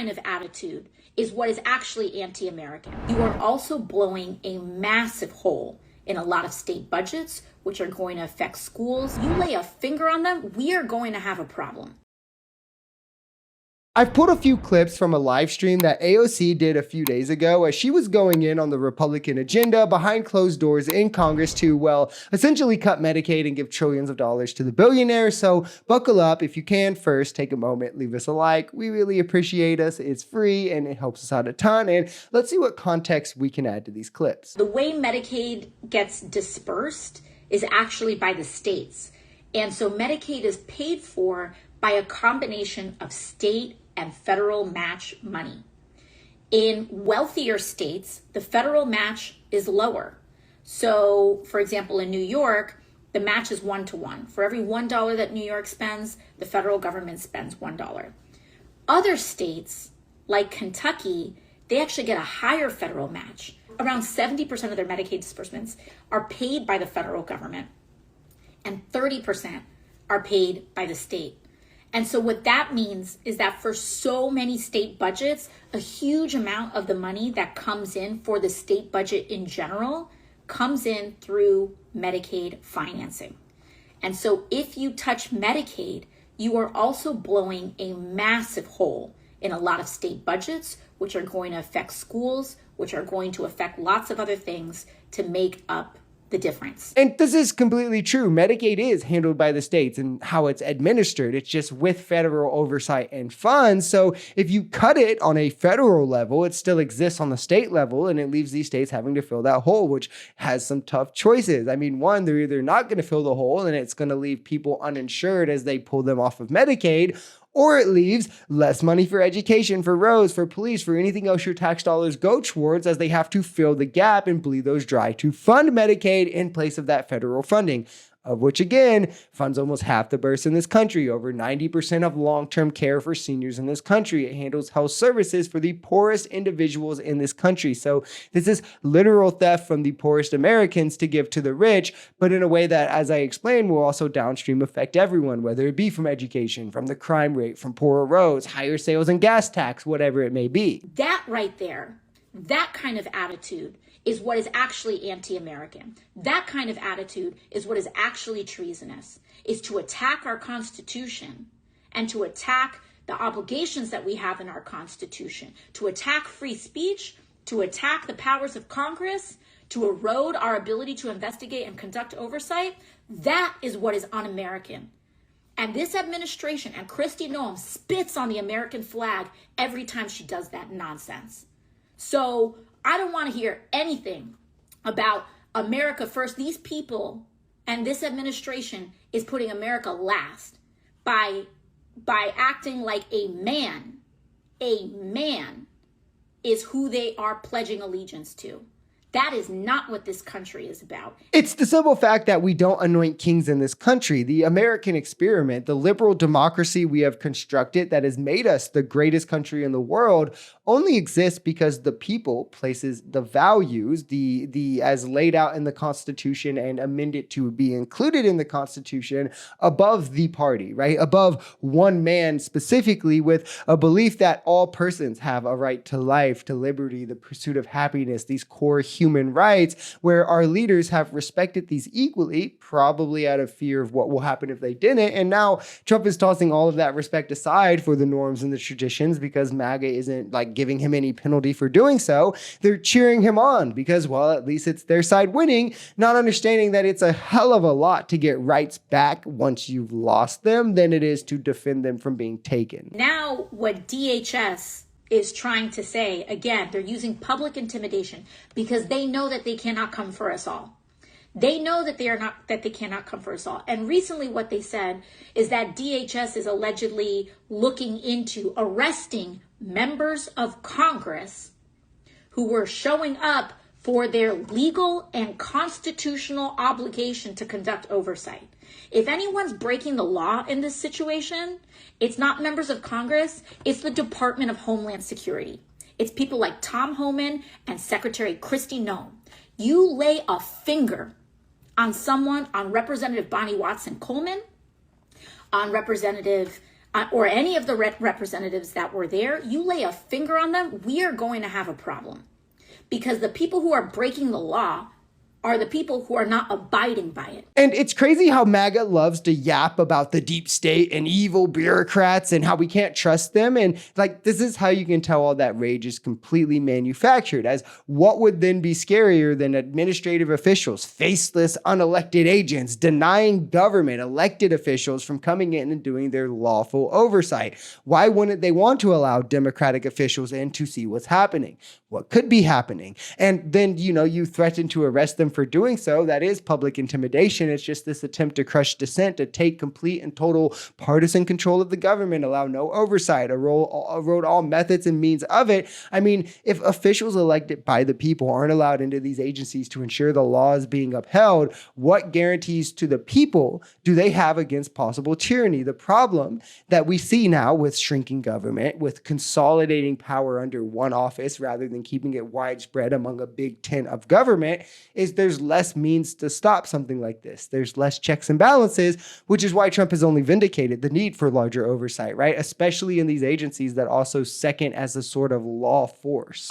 kind of attitude is what is actually anti-American. You are also blowing a massive hole in a lot of state budgets, which are going to affect schools. You lay a finger on them, we are going to have a problem. I've pulled a few clips from a live stream that AOC did a few days ago as she was going in on the Republican agenda behind closed doors in Congress to, well, essentially cut Medicaid and give trillions of dollars to the billionaires. So buckle up. If you can, first take a moment, leave us a like. We really appreciate us. It's free and it helps us out a ton. And let's see what context we can add to these clips. The way Medicaid gets dispersed is actually by the states. And so Medicaid is paid for by a combination of state and federal match money. In wealthier states, the federal match is lower. So, for example, in New York, the match is 1-to-1. For every $1 that New York spends, the federal government spends $1. Other states, like Kentucky, they actually get a higher federal match. Around 70% of their Medicaid disbursements are paid by the federal government, and 30% are paid by the state. And so what that means is that for so many state budgets, a huge amount of the money that comes in for the state budget in general comes in through Medicaid financing. And so if you touch Medicaid, you are also blowing a massive hole in a lot of state budgets, which are going to affect schools, which are going to affect lots of other things to make up the difference. And this is completely true. Medicaid is handled by the states and how it's administered. It's just with federal oversight and funds. So if you cut it on a federal level, it still exists on the state level and it leaves these states having to fill that hole, which has some tough choices. I mean, one, they're either not going to fill the hole and it's going to leave people uninsured as they pull them off of Medicaid, or it leaves less money for education, for roads, for police, for anything else your tax dollars go towards as they have to fill the gap and bleed those dry to fund Medicaid in place of that federal funding, of which, again, funds almost half the births in this country, over 90% of long-term care for seniors in this country. It handles health services for the poorest individuals in this country. So this is literal theft from the poorest Americans to give to the rich, but in a way that, as I explained, will also downstream affect everyone, whether it be from education, from the crime rate, from poorer roads, higher sales and gas tax, whatever it may be. That right there, that kind of attitude is what is actually anti-American. That kind of attitude is what is actually treasonous, is to attack our Constitution and to attack the obligations that we have in our Constitution, to attack free speech, to attack the powers of Congress, to erode our ability to investigate and conduct oversight. That is what is un-American. And this administration and Kristi Noem spits on the American flag every time she does that nonsense. So I don't want to hear anything about America first. These people and this administration is putting America last by acting like a man is who they are pledging allegiance to. That is not what this country is about. It's the simple fact that we don't anoint kings in this country. The American experiment, the liberal democracy we have constructed that has made us the greatest country in the world, only exists because the people places the values, the as laid out in the Constitution and amended to be included in the Constitution, above the party, right? Above one man specifically, with a belief that all persons have a right to life, to liberty, the pursuit of happiness, these core human rights, where our leaders have respected these equally, probably out of fear of what will happen if they didn't. And now Trump is tossing all of that respect aside for the norms and the traditions because MAGA isn't like giving him any penalty for doing so. They're cheering him on because, well, at least it's their side winning, not understanding that it's a hell of a lot to get rights back once you've lost them than it is to defend them from being taken. Now, what DHS is trying to say, again, they're using public intimidation because they know that they cannot come for us all. They know that they cannot come for us all. And recently what they said is that DHS is allegedly looking into arresting members of Congress who were showing up for their legal and constitutional obligation to conduct oversight. If anyone's breaking the law in this situation, it's not members of Congress, it's the Department of Homeland Security. It's people like Tom Homan and Secretary Kristi Noem. You lay a finger on someone, on Representative Bonnie Watson Coleman, on Representative or any of the representatives that were there, you lay a finger on them, we are going to have a problem. Because the people who are breaking the law are the people who are not abiding by it. And it's crazy how MAGA loves to yap about the deep state and evil bureaucrats and how we can't trust them. And like, this is how you can tell all that rage is completely manufactured, as what would then be scarier than administrative officials, faceless, unelected agents, denying government elected officials from coming in and doing their lawful oversight? Why wouldn't they want to allow Democratic officials in to see what's happening? What could be happening? And then, you threaten to arrest them for doing so. That is public intimidation. It's just this attempt to crush dissent, to take complete and total partisan control of the government, allow no oversight, erode all methods and means of it. I mean, if officials elected by the people aren't allowed into these agencies to ensure the law is being upheld, what guarantees to the people do they have against possible tyranny? The problem that we see now with shrinking government, with consolidating power under one office rather than keeping it widespread among a big tent of government, is there's less means to stop something like this. There's less checks and balances, which is why Trump has only vindicated the need for larger oversight, right? Especially in these agencies that also second as a sort of law force.